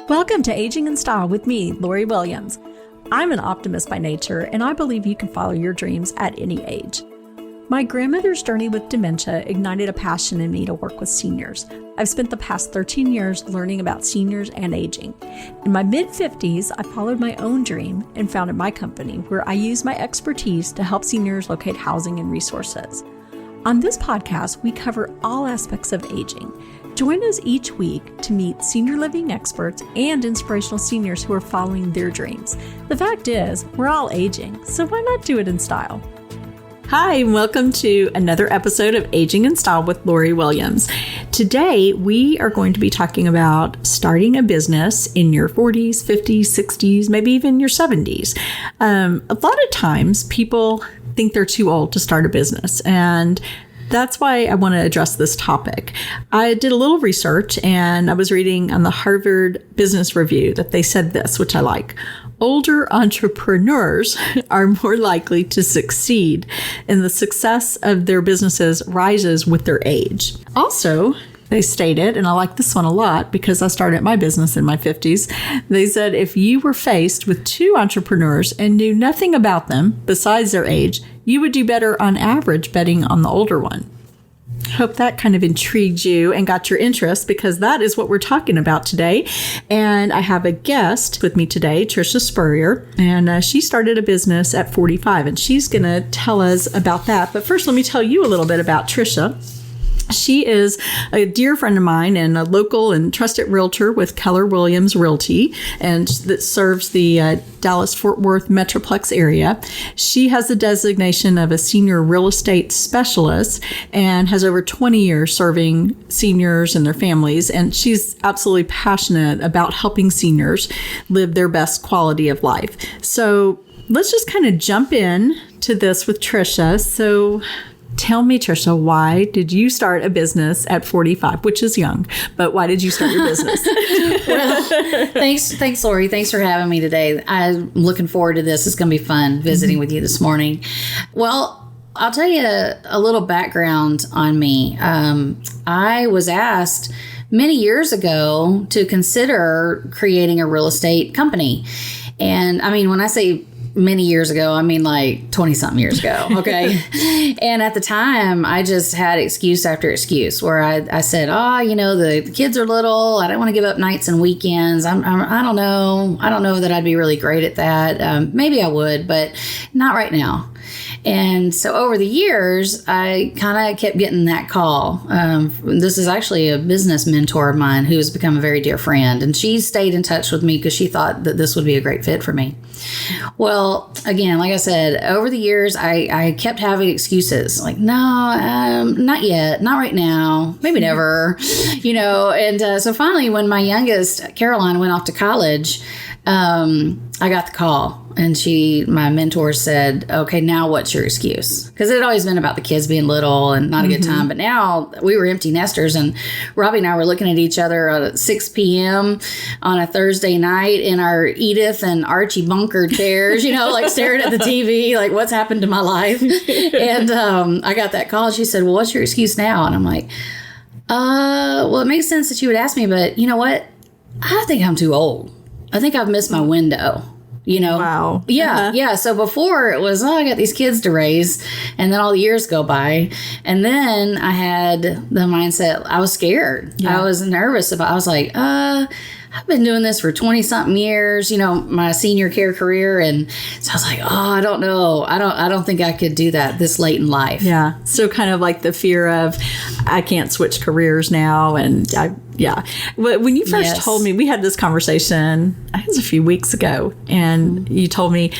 Welcome to Aging in Style with me, Lori Williams. I'm an optimist by nature, and I believe you can follow your dreams at any age. My grandmother's journey with dementia ignited a passion in me to work with seniors. I've spent the past 13 years learning about seniors and aging. In my mid-50s, I followed my own dream and founded my company, where I use my expertise to help seniors locate housing and resources. On this podcast, we cover all aspects of aging. Join us each week to meet senior living experts and inspirational seniors who are following their dreams. The fact is, we're all aging, so why not do it in style? Hi, and welcome to another episode of Aging in Style with Lori Williams. Today, we are going to be talking about starting a business in your 40s, 50s, 60s, maybe even your 70s. A lot of times, people think they're too old to start a business, and that's why I want to address this topic. I did a little research and I was reading on the Harvard Business Review that they said this, which I like. Older entrepreneurs are more likely to succeed, and the success of their businesses rises with their age. Also, they stated, and I like this one a lot because I started my business in my 50s, they said if you were faced with two entrepreneurs and knew nothing about them besides their age, you would do better on average betting on the older one. Hope that kind of intrigued you and got your interest, because that is what we're talking about today. And I have a guest with me today, Tricia Spurrier, and she started a business at 45, and she's going to tell us about that. But first, let me tell you a little bit about Tricia. She is a dear friend of mine and a local and trusted realtor with Keller Williams Realty, and that serves the Dallas-Fort Worth Metroplex area. She has the designation of a senior real estate specialist and has over 20 years serving seniors and their families. And she's absolutely passionate about helping seniors live their best quality of life. So let's just kind of jump in to this with Tricia. So tell me, Tricia, why did you start a business at 45, which is young, but why did you start your business? Well, thanks, Lori. Thanks for having me today. I'm looking forward to this. It's going to be fun visiting with you this morning. Well, I'll tell you a little background on me. I was asked many years ago to consider creating a real estate company. And I mean, when I say many years ago, I mean like 20-something years ago, okay? And at the time, I just had excuse after excuse where I said, the kids are little. I don't want to give up nights and weekends. I don't know. I don't know that I'd be really great at that. Maybe I would, but not right now. And so over the years, I kind of kept getting that call. This is actually a business mentor of mine who has become a very dear friend. And she stayed in touch with me because she thought that this would be a great fit for me. Well, again, like I said, over the years, I kept having excuses like, no, not yet, not right now, maybe never, And so finally, when my youngest, Caroline, went off to college, I got the call, and my mentor said, okay, now what's your excuse? Because it had always been about the kids being little and not a good time. But now we were empty nesters, and Robbie and I were looking at each other at 6 p.m. on a Thursday night in our Edith and Archie Bunker chairs, like staring at the TV, like what's happened to my life? And I got that call. She said, well, what's your excuse now? And I'm like, well, it makes sense that you would ask me, but you know what? I think I'm too old. I think I've missed my window, Wow. Yeah. Yeah. So before it was, I got these kids to raise, and then all the years go by. And then I had the mindset, I was scared. Yeah. I was nervous I was like, I've been doing this for 20 something years, my senior care career. And so I was like, I don't know. I don't think I could do that this late in life. Yeah. So kind of like the fear of I can't switch careers now. And when you first told me, we had this conversation, I think it was a few weeks ago, and you told me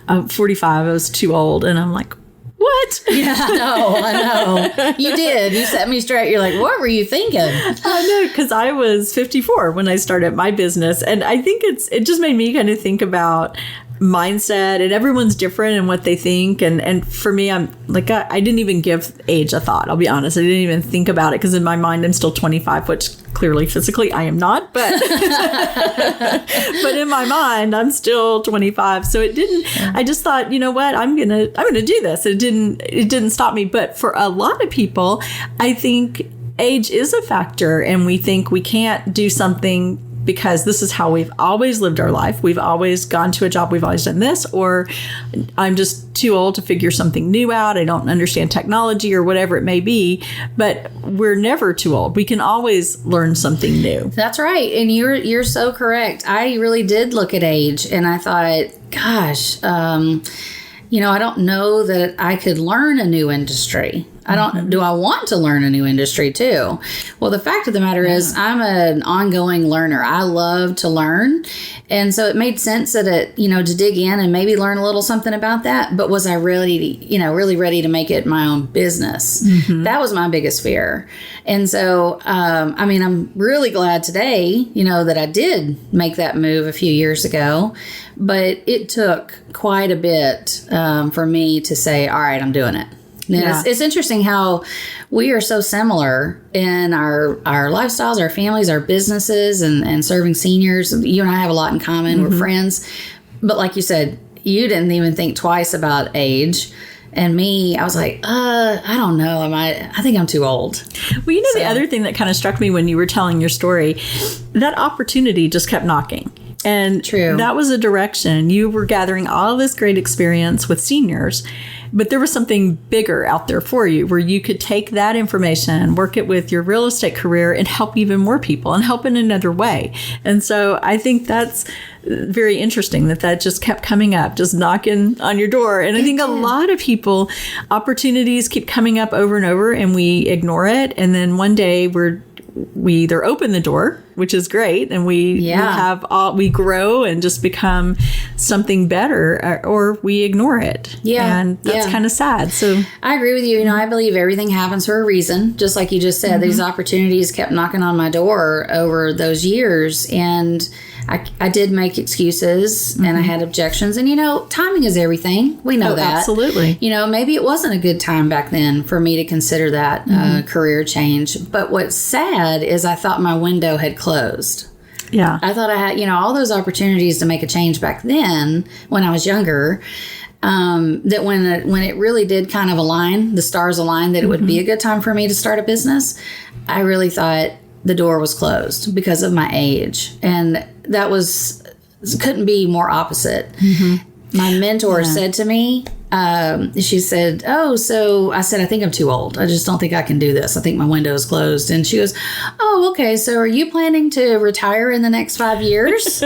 45, I was too old. And I'm like, what? Yeah, I know. You did. You set me straight. You're like, what were you thinking? I know, because I was 54 when I started my business. And I think it just made me kind of think about mindset, and everyone's different in what they think. And for me, I'm like, I didn't even give age a thought. I'll be honest. I didn't even think about it because in my mind, I'm still 25, which clearly physically I am not, but but in my mind, I'm still 25. So it didn't, I just thought, you know what, I'm going to do this. It didn't stop me. But for a lot of people, I think age is a factor, and we think we can't do something because this is how we've always lived our life. We've always gone to a job. We've always done this, or I'm just too old to figure something new out. I don't understand technology or whatever it may be, but we're never too old. We can always learn something new. That's right. And you're so correct. I really did look at age and I thought, gosh, I don't know that I could learn a new industry. Do I want to learn a new industry too? Well, the fact of the matter is I'm an ongoing learner. I love to learn. And so it made sense that to dig in and maybe learn a little something about that. But was I really, really ready to make it my own business? Mm-hmm. That was my biggest fear. And so, I'm really glad today, that I did make that move a few years ago, but it took quite a bit for me to say, all right, I'm doing it. Yeah. It's interesting how we are so similar in our lifestyles, our families, our businesses, and serving seniors. You and I have a lot in common. Mm-hmm. We're friends. But like you said, you didn't even think twice about age. And me, I was like, I don't know. I think I'm too old. Well, the other thing that kind of struck me when you were telling your story, that opportunity just kept knocking. And True. That was a direction. You were gathering all this great experience with seniors, but there was something bigger out there for you where you could take that information, work it with your real estate career, and help even more people and help in another way. And so I think that's very interesting that just kept coming up, just knocking on your door. And I think a lot of people, opportunities keep coming up over and over, and we ignore it. And then one day we either open the door, which is great, and we grow and just become something better, or we ignore it. Yeah. And that's kind of sad. So I agree with you. I believe everything happens for a reason. Just like you just said, these opportunities kept knocking on my door over those years. And I did make excuses and I had objections. And, timing is everything. We know that. Absolutely. Maybe it wasn't a good time back then for me to consider that career change. But what's sad is I thought my window had closed. Yeah. I thought I had, all those opportunities to make a change back then when I was younger, that when it really did kind of align, the stars aligned, that it would be a good time for me to start a business. I really thought the door was closed because of my age. And that couldn't be more opposite. Mm-hmm. My mentor said to me, she said, I said, I think I'm too old. I just don't think I can do this. I think my window is closed. And she goes, oh, okay. So are you planning to retire in the next 5 years?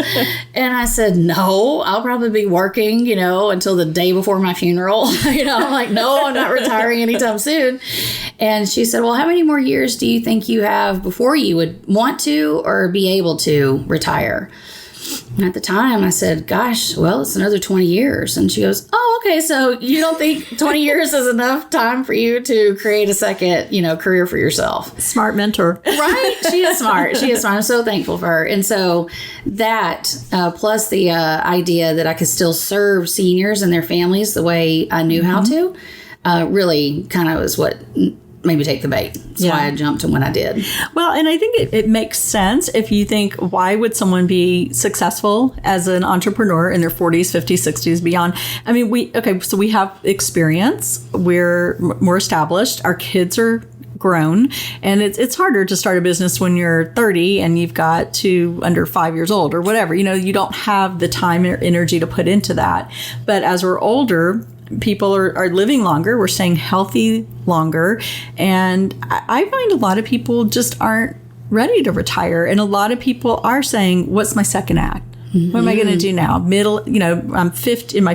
And I said, no, I'll probably be working, until the day before my funeral. I'm like, no, I'm not retiring anytime soon. And she said, well, how many more years do you think you have before you would want to or be able to retire? And at the time, I said, gosh, well, it's another 20 years. And she goes, oh, okay. So you don't think 20 years is enough time for you to create a second, career for yourself? Smart mentor. Right? She is smart. I'm so thankful for her. And so that, plus the idea that I could still serve seniors and their families the way I knew how to, really kind of was what made me take the bait. That's why I jumped to when I did. Well, and I think it makes sense if you think, why would someone be successful as an entrepreneur in their 40s, 50s, 60s, beyond? I mean, so we have experience. We're more established. Our kids are grown, and it's harder to start a business when you're 30 and you've got two under 5 years old or whatever. You don't have the time or energy to put into that. But as we're older, people are living longer. We're staying healthy longer. And I find a lot of people just aren't ready to retire. And a lot of people are saying, what's my second act? What am I going to do now? I'm in my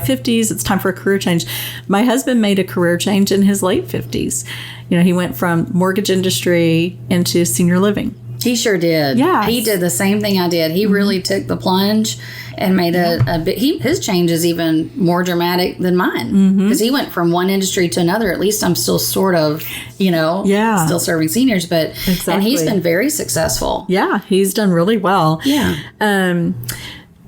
50s. It's time for a career change. My husband made a career change in his late 50s. He went from mortgage industry into senior living. He sure did. Yeah. He did the same thing I did. He really took the plunge and made a bit. His change is even more dramatic than mine because he went from one industry to another. At least I'm still sort of, still serving seniors, but exactly. And he's been very successful. Yeah, he's done really well. Yeah.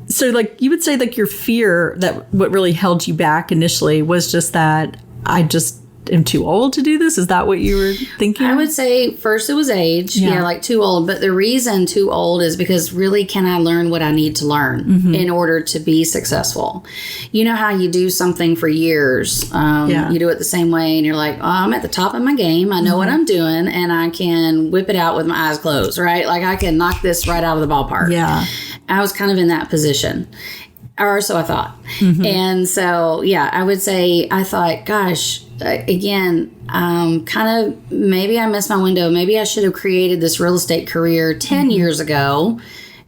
So you would say your fear that what really held you back initially was just that I just am too old to do this? Is that what you were thinking? I would say first it was age. Yeah, like too old. But the reason too old is because really, can I learn what I need to learn in order to be successful? You know how you do something for years. You do it the same way and you're like, oh, I'm at the top of my game. I know what I'm doing and I can whip it out with my eyes closed, right? Like I can knock this right out of the ballpark. Yeah. I was kind of in that position. Or so I thought. And so, yeah, I would say I thought, gosh, again, kind of maybe I missed my window. Maybe I should have created this real estate career 10 years ago.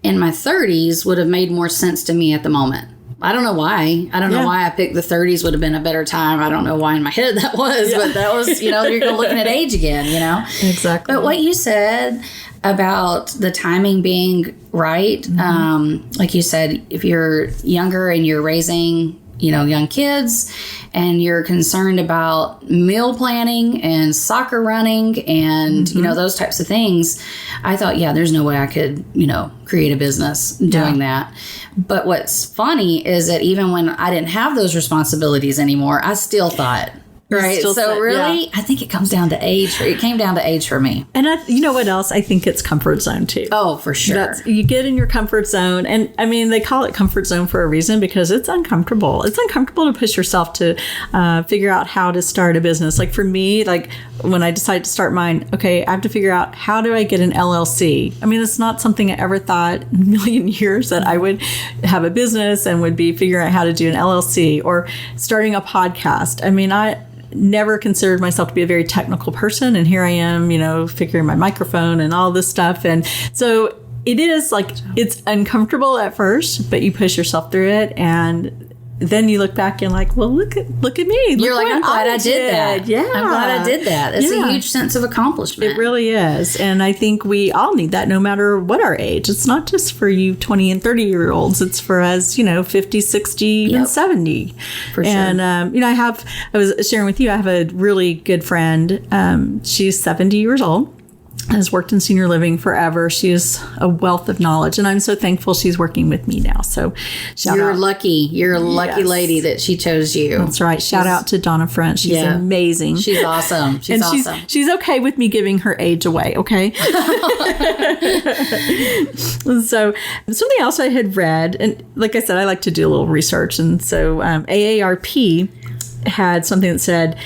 In my 30s would have made more sense to me at the moment. I don't know why. I don't know why I picked the 30s would have been a better time. I don't know why in my head that was, but that was, you're looking at age again, Exactly. But what you said about the timing being right, like you said, if you're younger and you're raising, young kids and you're concerned about meal planning and soccer running and, those types of things, I thought, there's no way I could, create a business doing that. But what's funny is that even when I didn't have those responsibilities anymore, I still thought, right. So really, I think it comes down to age. It came down to age for me. And you know what else? I think it's comfort zone too. Oh, for sure. You get in your comfort zone. And I mean, they call it comfort zone for a reason because it's uncomfortable. It's uncomfortable to push yourself to figure out how to start a business. Like for me, like when I decided to start mine, okay, I have to figure out how do I get an LLC? I mean, it's not something I ever thought in a million years that I would have a business and would be figuring out how to do an LLC or starting a podcast. I mean, I never considered myself to be a very technical person. And here I am, figuring my microphone and all this stuff. And so it is like, it's uncomfortable at first, but you push yourself through it. And then you look back and like, well, look at me. You're like, I'm glad I did that. Yeah. I'm glad I did that. It's a huge sense of accomplishment. It really is. And I think we all need that no matter what our age. It's not just for you 20 and 30-year-olds. It's for us, 50, 60, even 70. For sure. And, I was sharing with you, I have a really good friend. She's 70 years old. Has worked in senior living forever. She is a wealth of knowledge, and I'm so thankful she's working with me now. So you're lucky. You're a lucky lady that she chose you. That's right. Shout out to Donna Front. She's amazing. She's awesome. She's awesome. She's okay with me giving her age away. Okay. So something else I had read, and like I said, I like to do a little research, and so AARP had something that said,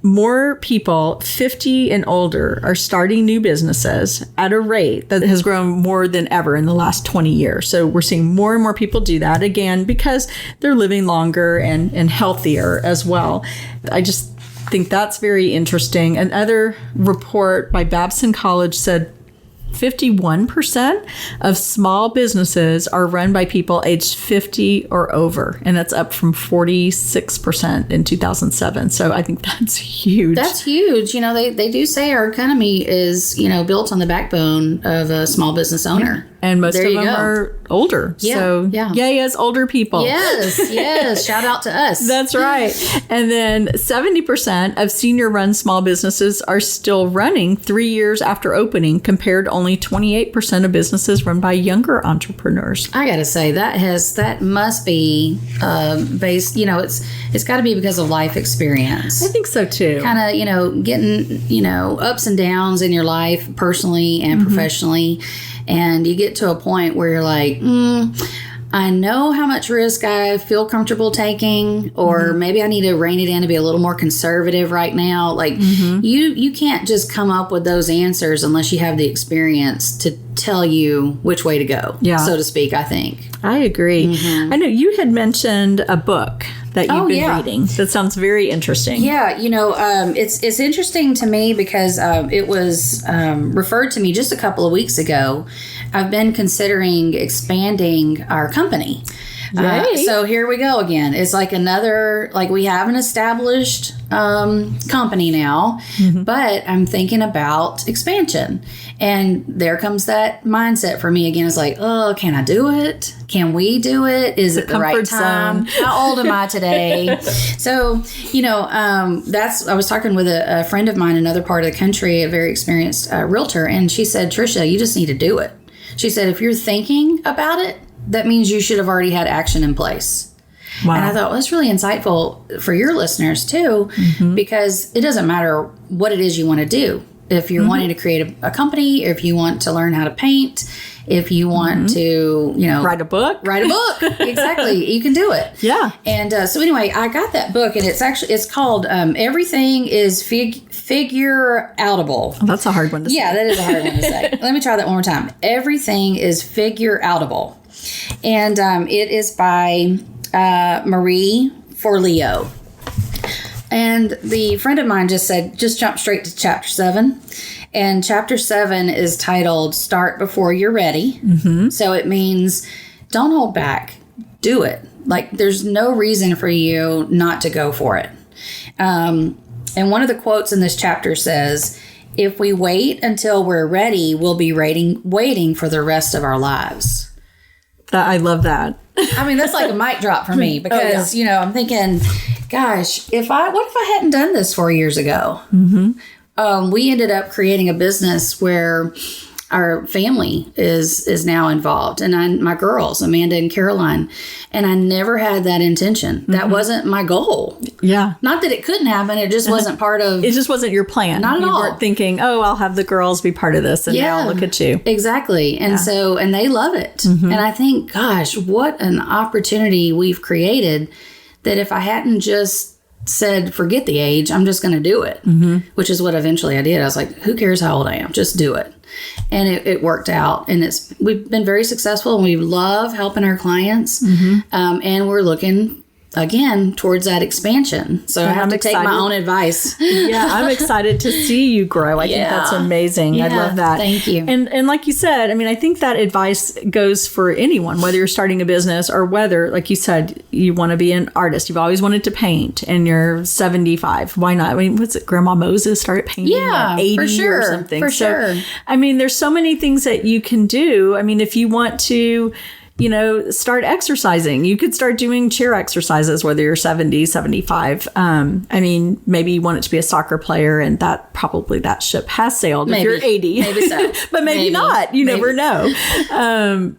more people 50 and older are starting new businesses at a rate that has grown more than ever in the last 20 years. So we're seeing more and more people do that, again, because they're living longer and healthier as well. I just think that's very interesting. Another report by Babson College said 51% of small businesses are run by people aged 50 or over, and that's up from 46% in 2007. So I think that's huge. That's huge. They do say our economy is, built on the backbone of a small business owner. And most of them are older. Yeah, so yay as older people. Yes. Shout out to us. That's right. And then 70% of senior-run small businesses are still running 3 years after opening, compared to only 28% of businesses run by younger entrepreneurs. I got to say, that must be based, it's got to be because of life experience. I think so too. Kind of, getting, ups and downs in your life personally and professionally. And you get to a point where you're like, I know how much risk I feel comfortable taking, or maybe I need to rein it in to be a little more conservative right now. Like you can't just come up with those answers unless you have the experience to tell you which way to go, so to speak, I think. I agree. I know you had mentioned a book that you've been reading. That sounds very interesting. Yeah, it's interesting to me because it was referred to me just a couple of weeks ago. I've been considering expanding our company. So here we go again. It's like we have an established company now, but I'm thinking about expansion. And there comes that mindset for me again. It's like, oh, can I do it? Can we do it? Is it the right time? How old am I today? So, I was talking with a friend of mine in another part of the country, a very experienced realtor, and she said, Tricia, you just need to do it. She said, if you're thinking about it, that means you should have already had action in place. Wow. And I thought, well, that's really insightful for your listeners too, because it doesn't matter what it is you want to do. If you're wanting to create a company, or if you want to learn how to paint, if you want to, write a book. Exactly. You can do it. Yeah. And so anyway, I got that book, and it's called Everything is Figureoutable. Oh, that's a hard one to say. Yeah, that is a hard one to say. Let me try that one more time. Everything is Figureoutable. And it is by Marie Forleo. And the friend of mine just said, just jump straight to chapter 7. And chapter 7 is titled Start Before You're Ready. So it means don't hold back. Do it. Like, there's no reason for you not to go for it. And one of the quotes in this chapter says, if we wait until we're ready, we'll be waiting for the rest of our lives. I love that. I mean, that's like a mic drop for me, because, I'm thinking, gosh, what if I hadn't done this 4 years ago? We ended up creating a business where our family is now involved, and my girls, Amanda and Caroline, and I never had that intention. That wasn't my goal. Yeah. Not that it couldn't happen. It just wasn't part of... It just wasn't your plan. Not at all. You weren't thinking, I'll have the girls be part of this, and now look at you. Exactly. And so, and they love it. And I think, gosh, what an opportunity we've created, that if I hadn't just said, forget the age, I'm just going to do it, which is what eventually I did. I was like, who cares how old I am? Just do it. And it worked out. And we've been very successful, and we love helping our clients. And we're looking, again, towards that expansion. So I have to take my own advice. Yeah, I'm excited to see you grow. I think that's amazing. Yeah, I love that. Thank you. And like you said, I mean, I think that advice goes for anyone, whether you're starting a business or whether, like you said, you want to be an artist. You've always wanted to paint, and you're 75. Why not? I mean, what's it? Grandma Moses started painting at 80 for sure, or something. For sure. I mean, there's so many things that you can do. I mean, if you want to, start exercising. You could start doing chair exercises, whether you're 70, 75. I mean, maybe you want it to be a soccer player, and that ship has sailed. Maybe. If you're 80. Maybe so. But maybe not. You never know.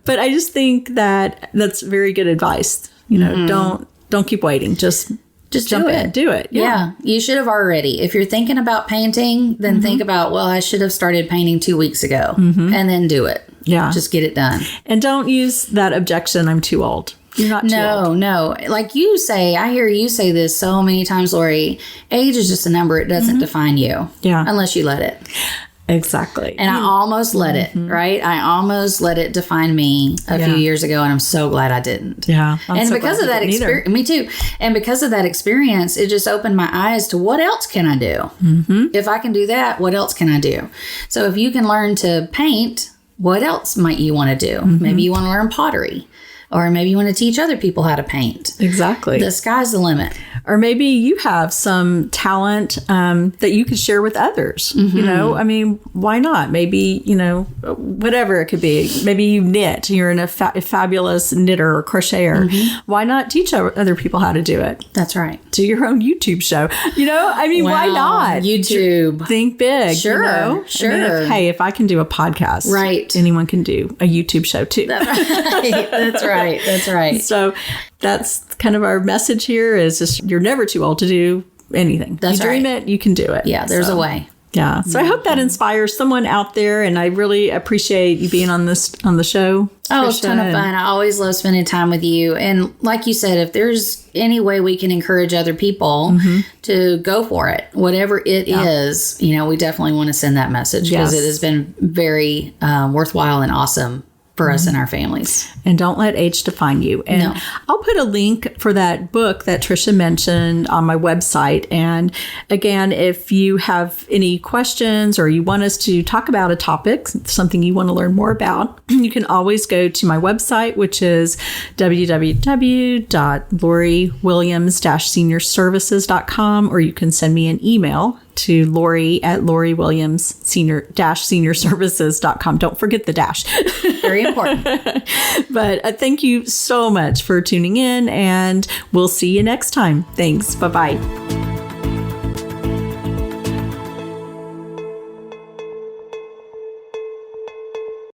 But I just think that's very good advice. Don't keep waiting. Just jump in. Do it. Yeah. You should have already. If you're thinking about painting, then think about, I should have started painting 2 weeks ago, and then do it. Yeah. Just get it done. And don't use that objection, I'm too old. You're not too old. No. Like you say, I hear you say this so many times, Lori, age is just a number. It doesn't define you. Yeah. Unless you let it. Exactly. And I almost let it, right? I almost let it define me a few years ago, and I'm so glad I didn't. Yeah. And because of that experience, me too. And because of that experience, it just opened my eyes to what else can I do? If I can do that, what else can I do? So if you can learn to paint, what else might you want to do? Maybe you want to learn pottery. Or maybe you want to teach other people how to paint. Exactly. The sky's the limit. Or maybe you have some talent that you could share with others. I mean, why not? Maybe, whatever it could be. Maybe you knit. You're a fabulous knitter or crocheter. Why not teach other people how to do it? That's right. Do your own YouTube show. I mean, why not? YouTube. Think big. Sure. Sure. I mean, if I can do a podcast, right, anyone can do a YouTube show too. That's right. That's right. So that's kind of our message here is just you're never too old to do anything. That's you dream it, you can do it. Yeah, there's a way. Yeah. So I hope that inspires someone out there, and I really appreciate you being on the show. Oh, it's a ton of fun. I always love spending time with you. And like you said, if there's any way we can encourage other people to go for it, whatever it is, we definitely want to send that message, because it has been very worthwhile and awesome for us and our families. And don't let age define you. And I'll put a link for that book that Tricia mentioned on my website. And again, if you have any questions or you want us to talk about a topic, something you want to learn more about, you can always go to my website, which is www.loriwilliams-seniorservices.com, or you can send me an email to Lori at loriwilliams-senior-services.com. Don't forget the dash. Very important. But thank you so much for tuning in, and we'll see you next time. Thanks. Bye-bye.